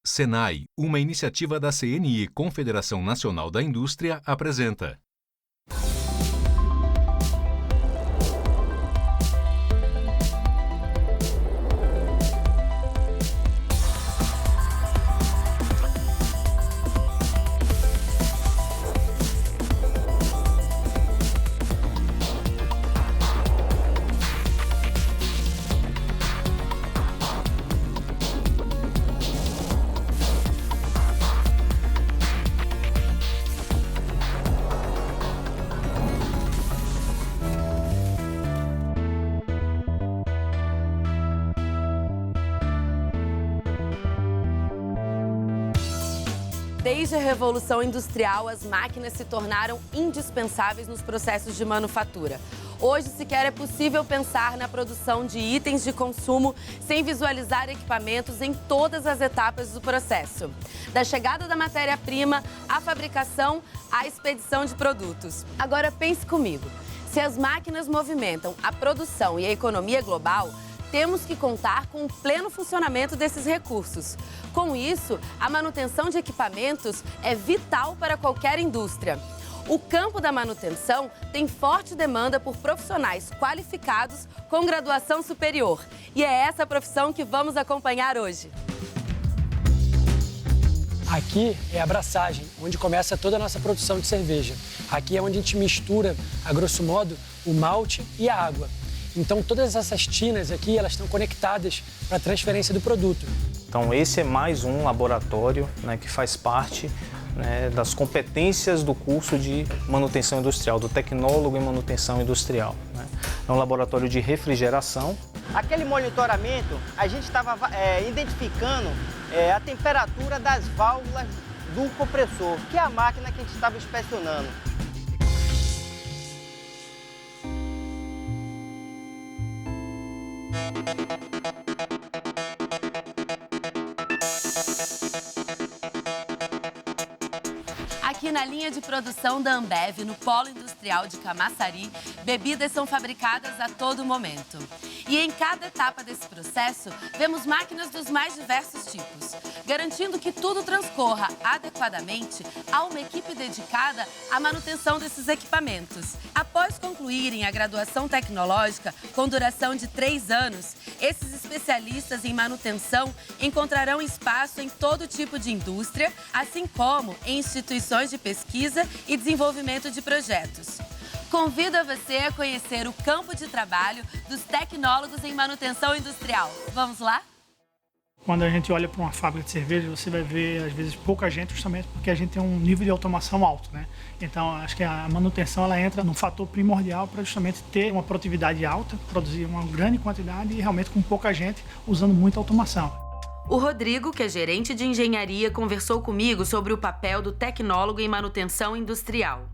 Senai, uma iniciativa da CNI, Confederação Nacional da Indústria, apresenta. Desde a Revolução Industrial, as máquinas se tornaram indispensáveis nos processos de manufatura. Hoje, sequer é possível pensar na produção de itens de consumo sem visualizar equipamentos em todas as etapas do processo. Da chegada da matéria-prima, à fabricação, à expedição de produtos. Agora pense comigo, se as máquinas movimentam a produção e a economia global, temos que contar com o pleno funcionamento desses recursos. Com isso, a manutenção de equipamentos é vital para qualquer indústria. O campo da manutenção tem forte demanda por profissionais qualificados com graduação superior. E é essa profissão que vamos acompanhar hoje. Aqui é a braçagem, onde começa toda a nossa produção de cerveja. Aqui é onde a gente mistura, a grosso modo, o malte e a água. Então, todas essas tinas aqui, elas estão conectadas para a transferência do produto. Então, esse é mais um laboratório, né, que faz parte, né, das competências do curso de manutenção industrial, do tecnólogo em manutenção industrial, né? É um laboratório de refrigeração. Aquele monitoramento, a gente estava identificando a temperatura das válvulas do compressor, que é a máquina que a gente estava inspecionando. Aqui na linha de produção da Ambev, no Polo Industrial de Camaçari, bebidas são fabricadas a todo momento. E em cada etapa desse processo, vemos máquinas dos mais diversos tipos. Garantindo que tudo transcorra adequadamente, há uma equipe dedicada à manutenção desses equipamentos. Após concluírem a graduação tecnológica, com duração de 3 anos, esses especialistas em manutenção encontrarão espaço em todo tipo de indústria, assim como em instituições de pesquisa e desenvolvimento de projetos. Convido a você a conhecer o campo de trabalho dos tecnólogos em manutenção industrial. Vamos lá? Quando a gente olha para uma fábrica de cerveja, você vai ver, às vezes, pouca gente, justamente porque a gente tem um nível de automação alto, né? Então, acho que a manutenção, ela entra num fator primordial para justamente ter uma produtividade alta, produzir uma grande quantidade e realmente com pouca gente, usando muita automação. O Rodrigo, que é gerente de engenharia, conversou comigo sobre o papel do tecnólogo em manutenção industrial.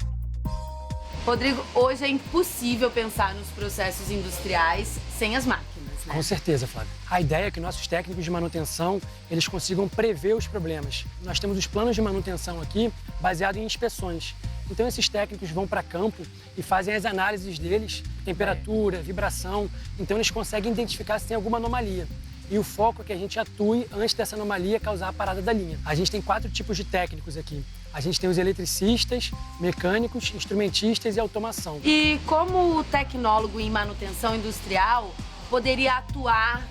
Rodrigo, hoje é impossível pensar nos processos industriais sem as máquinas, né? Com certeza, Flávia. A ideia é que nossos técnicos de manutenção, eles consigam prever os problemas. Nós temos os planos de manutenção aqui baseados em inspeções. Então, esses técnicos vão para campo e fazem as análises deles, temperatura, vibração. Então, eles conseguem identificar se tem alguma anomalia. E o foco é que a gente atue antes dessa anomalia causar a parada da linha. A gente tem 4 tipos de técnicos aqui. A gente tem os eletricistas, mecânicos, instrumentistas e automação. E como o tecnólogo em manutenção industrial poderia atuar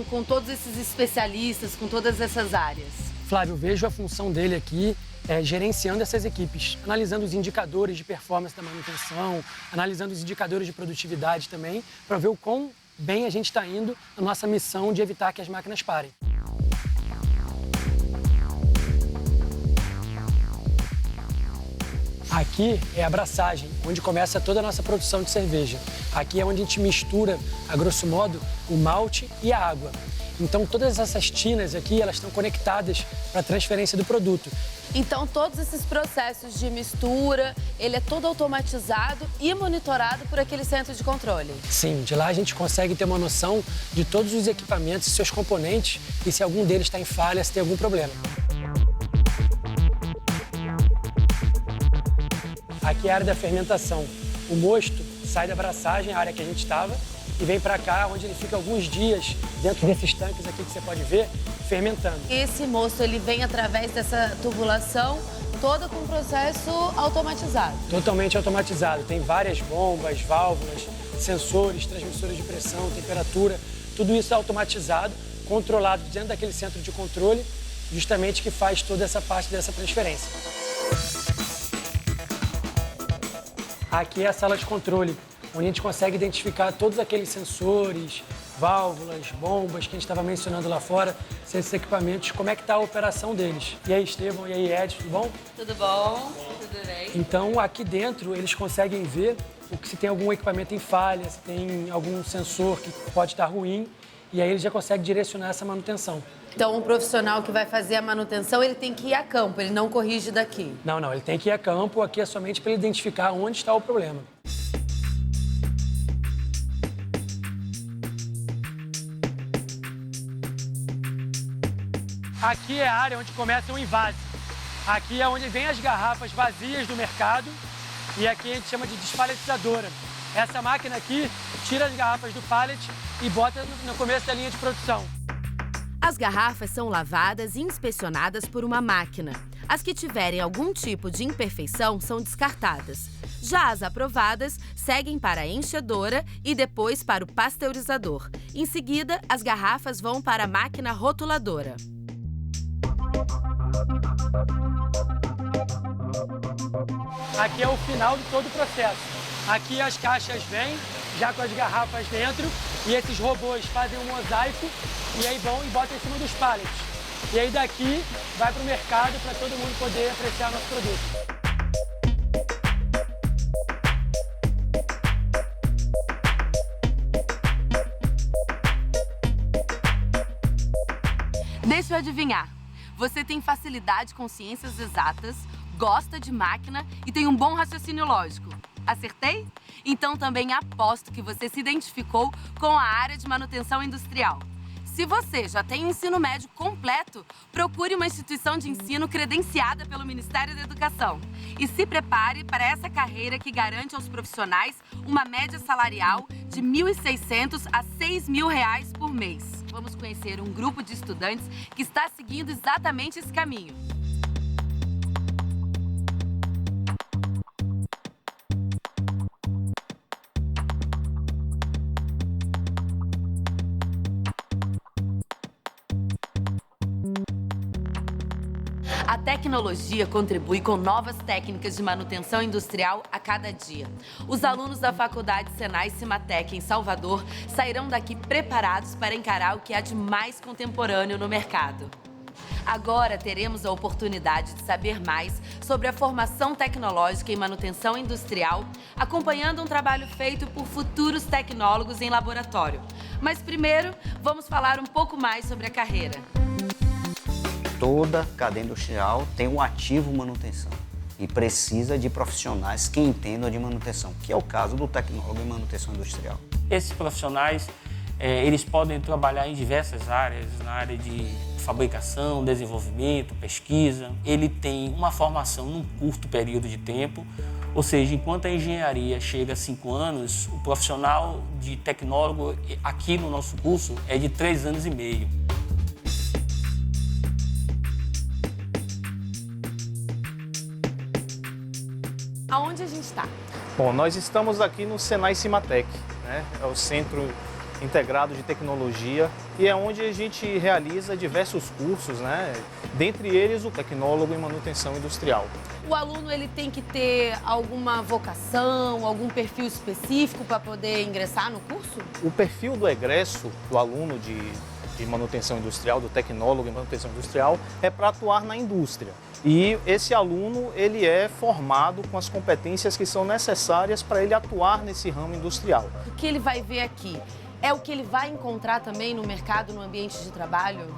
com todos esses especialistas, com todas essas áreas? Flávio, eu vejo a função dele aqui gerenciando essas equipes, analisando os indicadores de performance da manutenção, analisando os indicadores de produtividade também, para ver o quão bem a gente está indo na nossa missão de evitar que as máquinas parem. Aqui é a braçagem, onde começa toda a nossa produção de cerveja. Aqui é onde a gente mistura, a grosso modo, o malte e a água. Então, todas essas tinas aqui, elas estão conectadas para a transferência do produto. Então, todos esses processos de mistura, ele é todo automatizado e monitorado por aquele centro de controle? Sim, de lá a gente consegue ter uma noção de todos os equipamentos e seus componentes e se algum deles está em falha, se tem algum problema. Aqui é a área da fermentação. O mosto sai da braçagem, a área que a gente estava, e vem para cá, onde ele fica alguns dias dentro desses tanques aqui que você pode ver, fermentando. Esse mosto, ele vem através dessa tubulação toda com um processo automatizado. Totalmente automatizado. Tem várias bombas, válvulas, sensores, transmissores de pressão, temperatura. Tudo isso é automatizado, controlado dentro daquele centro de controle, justamente que faz toda essa parte dessa transferência. Aqui é a sala de controle, onde a gente consegue identificar todos aqueles sensores, válvulas, bombas que a gente estava mencionando lá fora, esses equipamentos, como é que está a operação deles. E aí, Estevão, e aí, Ed, tudo bom? Tudo bom? Tudo bem? Então, aqui dentro, eles conseguem ver se tem algum equipamento em falha, se tem algum sensor que pode estar ruim, e aí ele já consegue direcionar essa manutenção. Então, um profissional que vai fazer a manutenção, ele tem que ir a campo, ele não corrige daqui. Não, ele tem que ir a campo, aqui é somente para ele identificar onde está o problema. Aqui é a área onde começa o invase. Aqui é onde vem as garrafas vazias do mercado e aqui a gente chama de despaletizadora. Essa máquina aqui tira as garrafas do pallet e bota no começo da linha de produção. As garrafas são lavadas e inspecionadas por uma máquina. As que tiverem algum tipo de imperfeição são descartadas. Já as aprovadas seguem para a enchedora e depois para o pasteurizador. Em seguida, as garrafas vão para a máquina rotuladora. Aqui é o final de todo o processo. Aqui as caixas vêm, já com as garrafas dentro, e esses robôs fazem um mosaico e aí vão e botam em cima dos pallets. E aí daqui vai para o mercado para todo mundo poder apreciar nosso produto. Deixa eu adivinhar. Você tem facilidade com ciências exatas, gosta de máquina e tem um bom raciocínio lógico. Acertei? Então também aposto que você se identificou com a área de manutenção industrial. Se você já tem o ensino médio completo, procure uma instituição de ensino credenciada pelo Ministério da Educação. E se prepare para essa carreira que garante aos profissionais uma média salarial de R$ 1.600 a R$ 6.000 por mês. Vamos conhecer um grupo de estudantes que está seguindo exatamente esse caminho. A tecnologia contribui com novas técnicas de manutenção industrial a cada dia. Os alunos da Faculdade Senai Cimatec, em Salvador, sairão daqui preparados para encarar o que há de mais contemporâneo no mercado. Agora teremos a oportunidade de saber mais sobre a formação tecnológica em manutenção industrial, acompanhando um trabalho feito por futuros tecnólogos em laboratório. Mas primeiro, vamos falar um pouco mais sobre a carreira. Toda cadeia industrial tem um ativo manutenção e precisa de profissionais que entendam de manutenção, que é o caso do tecnólogo em manutenção industrial. Esses profissionais, eles podem trabalhar em diversas áreas, na área de fabricação, desenvolvimento, pesquisa. Ele tem uma formação num curto período de tempo, ou seja, enquanto a engenharia chega a 5 anos, o profissional de tecnólogo aqui no nosso curso é de 3 anos e meio. Aonde a gente está? Bom, nós estamos aqui no Senai Cimatec, né? É o Centro Integrado de Tecnologia e é onde a gente realiza diversos cursos, né? Dentre eles o tecnólogo em manutenção industrial. O aluno ele tem que ter alguma vocação, algum perfil específico para poder ingressar no curso? O perfil do egresso do aluno de manutenção industrial, do tecnólogo em manutenção industrial, é para atuar na indústria. E esse aluno, ele é formado com as competências que são necessárias para ele atuar nesse ramo industrial. O que ele vai ver aqui é o que ele vai encontrar também no mercado, no ambiente de trabalho?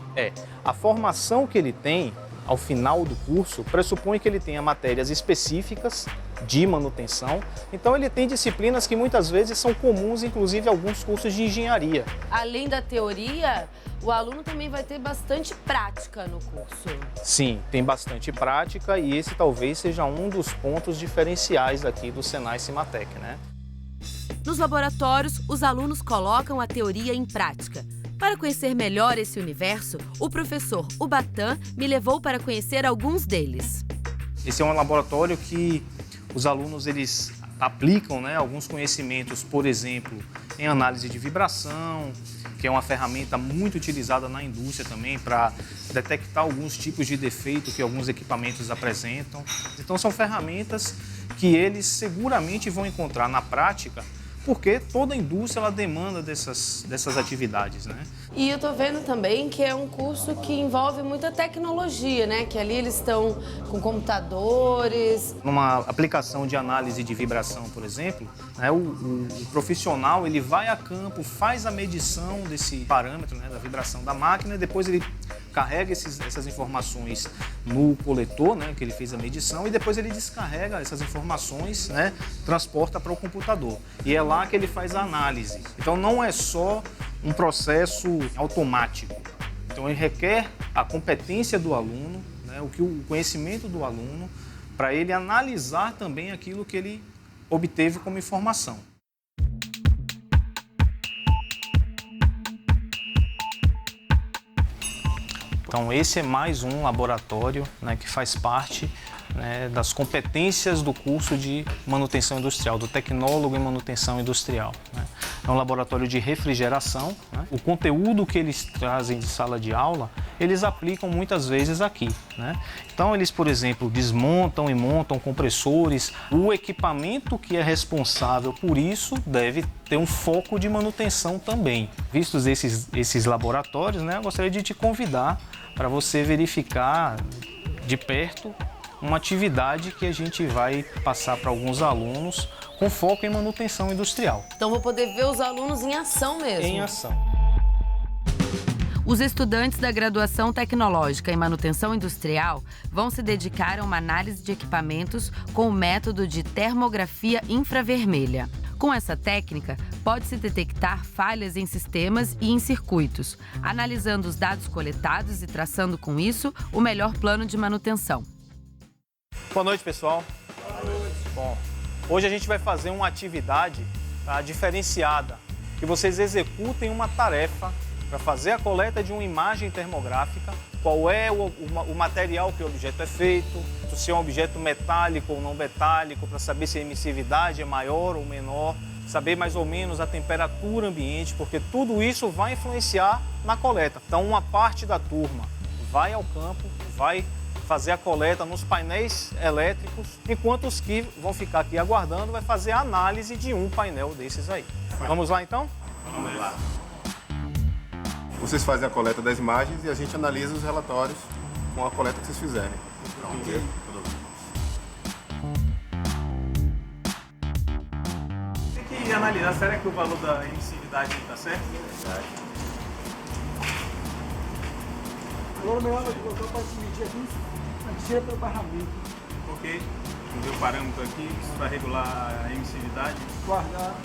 A formação que ele tem ao final do curso pressupõe que ele tenha matérias específicas de manutenção. Então ele tem disciplinas que muitas vezes são comuns, inclusive alguns cursos de engenharia. Além da teoria, o aluno também vai ter bastante prática no curso. Sim, tem bastante prática e esse talvez seja um dos pontos diferenciais aqui do Senai Cimatec, né? Nos laboratórios, os alunos colocam a teoria em prática. Para conhecer melhor esse universo, o professor Ubatã me levou para conhecer alguns deles. Esse é um laboratório que os alunos eles aplicam, né, alguns conhecimentos, por exemplo, em análise de vibração, que é uma ferramenta muito utilizada na indústria também para detectar alguns tipos de defeito que alguns equipamentos apresentam. Então são ferramentas que eles seguramente vão encontrar na prática, porque toda a indústria ela demanda dessas atividades, né? E eu tô vendo também que é um curso que envolve muita tecnologia, né? Que ali eles estão com computadores. Numa aplicação de análise de vibração, por exemplo, né, o profissional ele vai a campo, faz a medição desse parâmetro, né, da vibração da máquina, e depois ele carrega essas informações no coletor, né, que ele fez a medição, e depois ele descarrega essas informações, né, transporta para o computador. E é lá que ele faz a análise. Então não é só um processo automático. Então ele requer a competência do aluno, né, o conhecimento do aluno, para ele analisar também aquilo que ele obteve como informação. Então esse é mais um laboratório, né, que faz parte, né, das competências do curso de manutenção industrial, do tecnólogo em manutenção industrial, né. É um laboratório de refrigeração, né. O conteúdo que eles trazem de sala de aula, eles aplicam muitas vezes aqui, né. Então eles, por exemplo, desmontam e montam compressores. O equipamento que é responsável por isso deve ter um foco de manutenção também. Vistos esses laboratórios, né, eu gostaria de te convidar para você verificar de perto uma atividade que a gente vai passar para alguns alunos com foco em manutenção industrial. Então vou poder ver os alunos em ação mesmo. Em ação. Os estudantes da graduação tecnológica em manutenção industrial vão se dedicar a uma análise de equipamentos com o método de termografia infravermelha. Com essa técnica, pode-se detectar falhas em sistemas e em circuitos, analisando os dados coletados e traçando com isso o melhor plano de manutenção. Boa noite, pessoal. Boa noite. Bom, hoje a gente vai fazer uma atividade, tá, diferenciada, que vocês executem uma tarefa para fazer a coleta de uma imagem termográfica, qual é o material que o objeto é feito, se é um objeto metálico ou não metálico, para saber se a emissividade é maior ou menor, saber mais ou menos a temperatura ambiente, porque tudo isso vai influenciar na coleta. Então, uma parte da turma vai ao campo, vai fazer a coleta nos painéis elétricos, enquanto os que vão ficar aqui aguardando vai fazer a análise de um painel desses aí. Vamos lá, então? Vamos lá. Vocês fazem a coleta das imagens e a gente analisa os relatórios com a coleta que vocês fizerem. Ok? Tem que analisar, será que o valor da emissividade está certo? Agora o melhor é colocar para medir aqui, a gente tira pelo barramento. Ok. Vamos ver o parâmetro aqui, isso vai regular a emissividade. Guardar.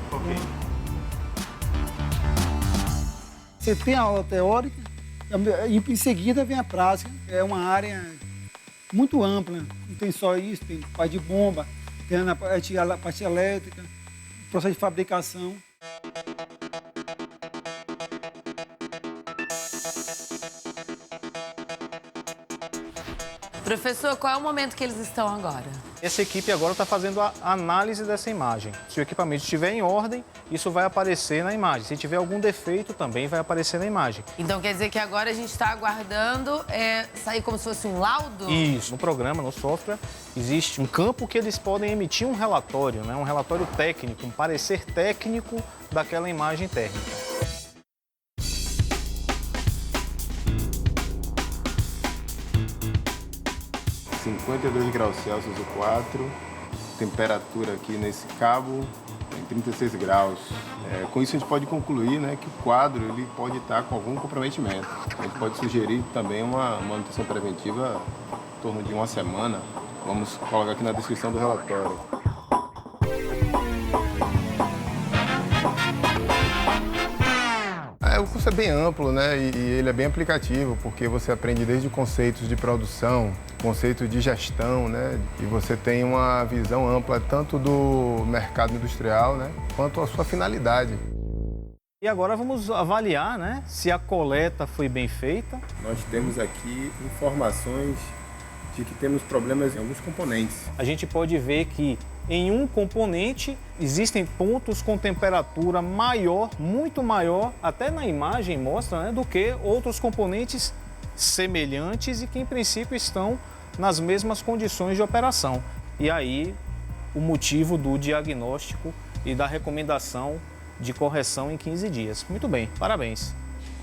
Ok. Você tem a aula teórica e em seguida vem a prática. É uma área muito ampla, não tem só isso, tem parte de bomba, tem a parte elétrica, processo de fabricação. Professor, qual é o momento que eles estão agora? Essa equipe agora está fazendo a análise dessa imagem. Se o equipamento estiver em ordem, isso vai aparecer na imagem. Se tiver algum defeito, também vai aparecer na imagem. Então quer dizer que agora a gente está aguardando sair como se fosse um laudo? Isso. No programa, no software, existe um campo que eles podem emitir um relatório, né? Um relatório técnico, um parecer técnico daquela imagem térmica. 52 graus Celsius o 4, temperatura aqui nesse cabo em 36 graus. Com isso a gente pode concluir, né, que o quadro ele pode estar com algum comprometimento. A gente pode sugerir também uma manutenção preventiva em torno de uma semana. Vamos colocar aqui na descrição do relatório. O curso é bem amplo, né, e ele é bem aplicativo, porque você aprende desde conceitos de produção, conceitos de gestão, né, e você tem uma visão ampla tanto do mercado industrial, né, quanto a sua finalidade. E agora vamos avaliar, né, se a coleta foi bem feita. Nós temos aqui informações de que temos problemas em alguns componentes. A gente pode ver que em um componente existem pontos com temperatura maior, muito maior, até na imagem mostra, né, do que outros componentes semelhantes e que em princípio estão nas mesmas condições de operação. E aí o motivo do diagnóstico e da recomendação de correção em 15 dias. Muito bem, parabéns.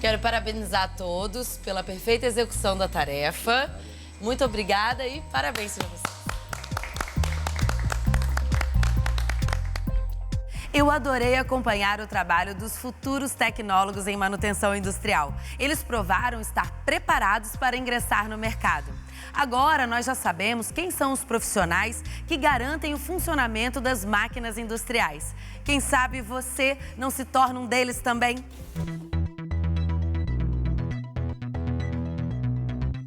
Quero parabenizar todos pela perfeita execução da tarefa. Muito obrigada e parabéns para vocês. Eu adorei acompanhar o trabalho dos futuros tecnólogos em manutenção industrial. Eles provaram estar preparados para ingressar no mercado. Agora nós já sabemos quem são os profissionais que garantem o funcionamento das máquinas industriais. Quem sabe você não se torna um deles também?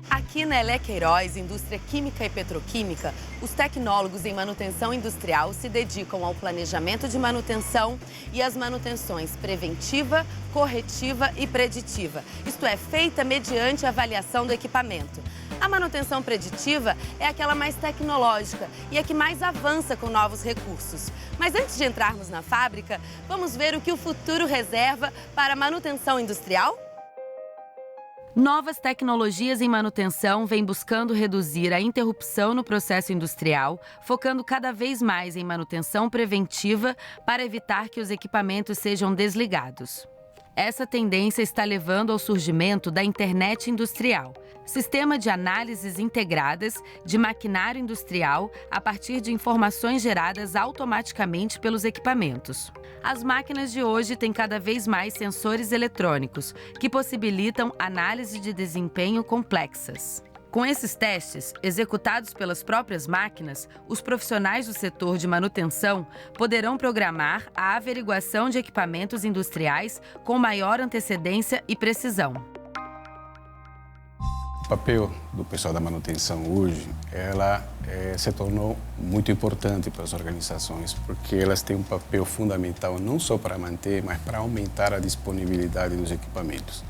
Aqui na Elé Queiroz, Indústria Química e Petroquímica, os tecnólogos em manutenção industrial se dedicam ao planejamento de manutenção e às manutenções preventiva, corretiva e preditiva. Isto é, feita mediante a avaliação do equipamento. A manutenção preditiva é aquela mais tecnológica e a que mais avança com novos recursos. Mas antes de entrarmos na fábrica, vamos ver o que o futuro reserva para a manutenção industrial? Novas tecnologias em manutenção vêm buscando reduzir a interrupção no processo industrial, focando cada vez mais em manutenção preventiva para evitar que os equipamentos sejam desligados. Essa tendência está levando ao surgimento da internet industrial, sistema de análises integradas de maquinário industrial a partir de informações geradas automaticamente pelos equipamentos. As máquinas de hoje têm cada vez mais sensores eletrônicos, que possibilitam análise de desempenho complexas. Com esses testes, executados pelas próprias máquinas, os profissionais do setor de manutenção poderão programar a averiguação de equipamentos industriais com maior antecedência e precisão. O papel do pessoal da manutenção hoje, ela se tornou muito importante para as organizações, porque elas têm um papel fundamental não só para manter, mas para aumentar a disponibilidade dos equipamentos.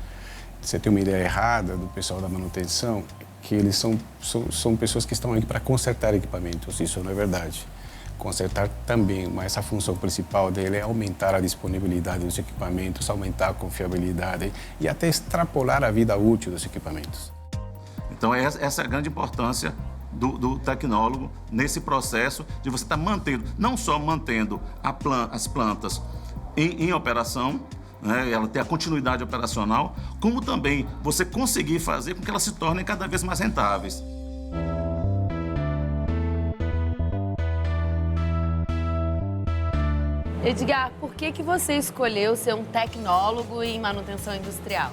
Você tem uma ideia errada do pessoal da manutenção, que eles são pessoas que estão aqui para consertar equipamentos, isso não é verdade. Consertar também, mas essa função principal dele é aumentar a disponibilidade dos equipamentos, aumentar a confiabilidade e até extrapolar a vida útil dos equipamentos. Então, essa é a grande importância do tecnólogo nesse processo de você estar mantendo, não só mantendo as plantas em operação, né, ela ter a continuidade operacional, como também você conseguir fazer com que elas se tornem cada vez mais rentáveis. Edgar, por que você escolheu ser um tecnólogo em manutenção industrial?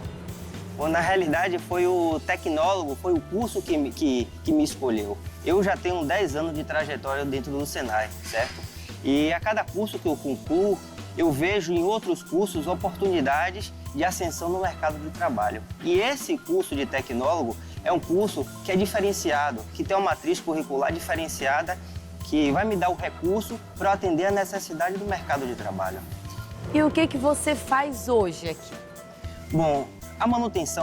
Bom, na realidade, foi o tecnólogo, foi o curso que me escolheu. Eu já tenho 10 anos de trajetória dentro do Senai, certo? E a cada curso que eu concluo, eu vejo em outros cursos oportunidades de ascensão no mercado de trabalho. E esse curso de tecnólogo é um curso que é diferenciado, que tem uma matriz curricular diferenciada, que vai me dar o recurso para atender a necessidade do mercado de trabalho. E o que você faz hoje aqui? Bom, a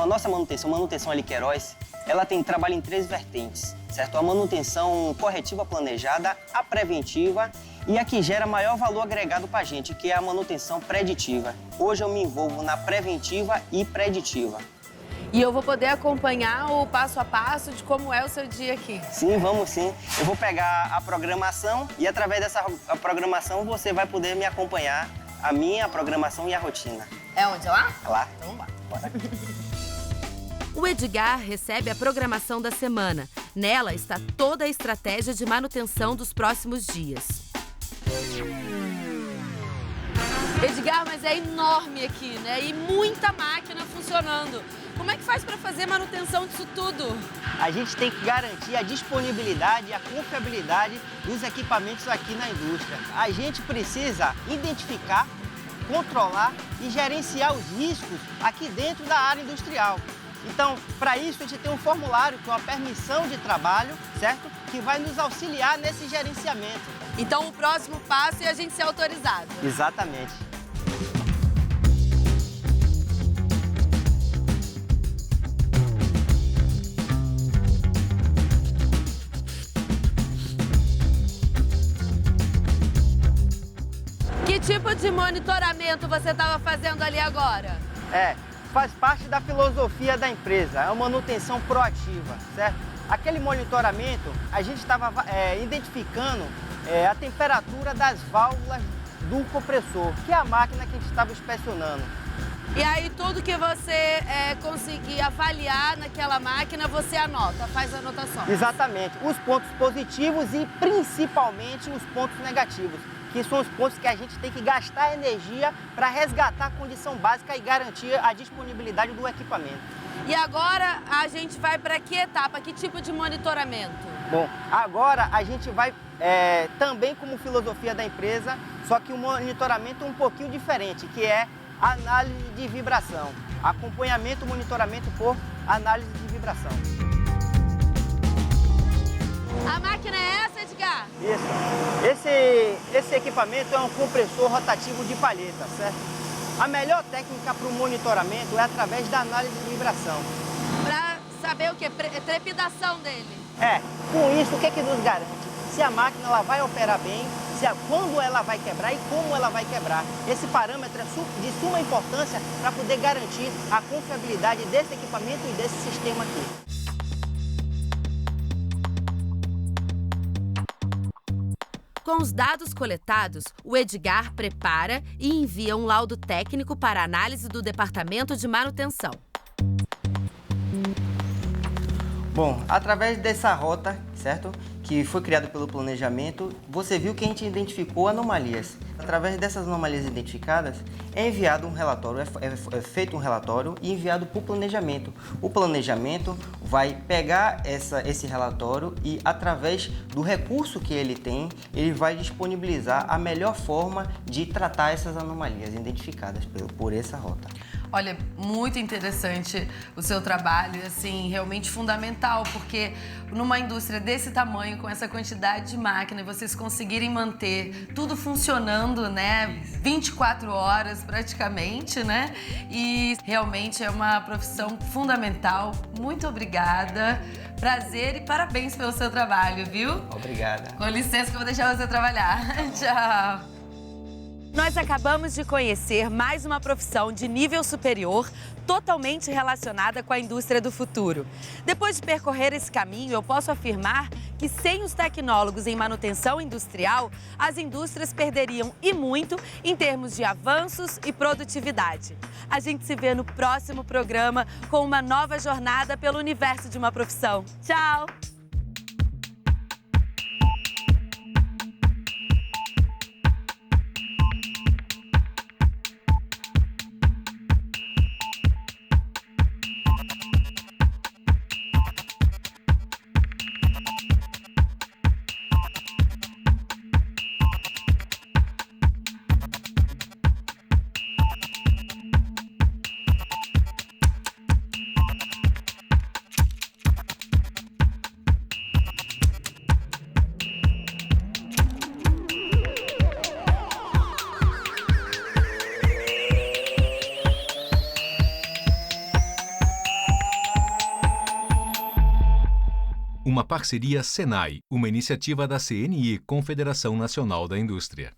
nossa manutenção Elé Queiroz, ela tem trabalho em 3 vertentes, certo? A manutenção corretiva planejada, a preventiva e a que gera maior valor agregado para a gente, que é a manutenção preditiva. Hoje eu me envolvo na preventiva e preditiva. E eu vou poder acompanhar o passo a passo de como é o seu dia aqui? Sim, vamos sim. Eu vou pegar a programação e através dessa programação você vai poder me acompanhar, a minha programação e a rotina. É onde? Lá? Lá. Então vamos lá. Bora. O Edgar recebe a programação da semana. Nela está toda a estratégia de manutenção dos próximos dias. Edgar, mas é enorme aqui, né? E muita máquina funcionando. Como é que faz para fazer manutenção disso tudo? A gente tem que garantir a disponibilidade e a confiabilidade dos equipamentos aqui na indústria. A gente precisa identificar, controlar e gerenciar os riscos aqui dentro da área industrial. Então, para isso, a gente tem um formulário com a permissão de trabalho, certo? Que vai nos auxiliar nesse gerenciamento. Então, o próximo passo é a gente ser autorizado. Exatamente. tipo de monitoramento você estava fazendo ali agora? Faz parte da filosofia da empresa, é uma manutenção proativa, certo? Aquele monitoramento, a gente estava identificando a temperatura das válvulas do compressor, que é a máquina que a gente estava inspecionando. E aí tudo que você conseguir avaliar naquela máquina, você anota, faz anotações. Exatamente, os pontos positivos e principalmente os pontos negativos, que são os pontos que a gente tem que gastar energia para resgatar a condição básica e garantir a disponibilidade do equipamento. E agora a gente vai para que etapa, que tipo de monitoramento? Bom, agora a gente vai também como filosofia da empresa, só que um monitoramento um pouquinho diferente, que é análise de vibração. Acompanhamento, monitoramento por análise de vibração. A máquina é essa, Edgar? Isso. Esse equipamento é um compressor rotativo de palheta, certo? A melhor técnica para o monitoramento é através da análise de vibração. Para saber o quê? Trepidação dele. Com isso, o que nos garante? Se a máquina ela vai operar bem, quando ela vai quebrar e como ela vai quebrar. Esse parâmetro é de suma importância para poder garantir a confiabilidade desse equipamento e desse sistema aqui. Com os dados coletados, o Edgar prepara e envia um laudo técnico para análise do Departamento de Manutenção. Bom, através dessa rota, certo? Que foi criada pelo planejamento, você viu que a gente identificou anomalias. Através dessas anomalias identificadas, é enviado um relatório, é feito um relatório e enviado para o planejamento. O planejamento vai pegar esse relatório e, através do recurso que ele tem, ele vai disponibilizar a melhor forma de tratar essas anomalias identificadas por essa rota. Olha, muito interessante o seu trabalho, assim, realmente fundamental, porque numa indústria desse tamanho, com essa quantidade de máquina, vocês conseguirem manter tudo funcionando, né, 24 horas praticamente, né, e realmente é uma profissão fundamental. Muito obrigada, prazer e parabéns pelo seu trabalho, viu? Obrigada. Com licença que eu vou deixar você trabalhar. Tchau. Nós acabamos de conhecer mais uma profissão de nível superior, totalmente relacionada com a indústria do futuro. Depois de percorrer esse caminho, eu posso afirmar que sem os tecnólogos em manutenção industrial, as indústrias perderiam e muito em termos de avanços e produtividade. A gente se vê no próximo programa com uma nova jornada pelo universo de uma profissão. Tchau! Uma parceria Senai, uma iniciativa da CNI, Confederação Nacional da Indústria.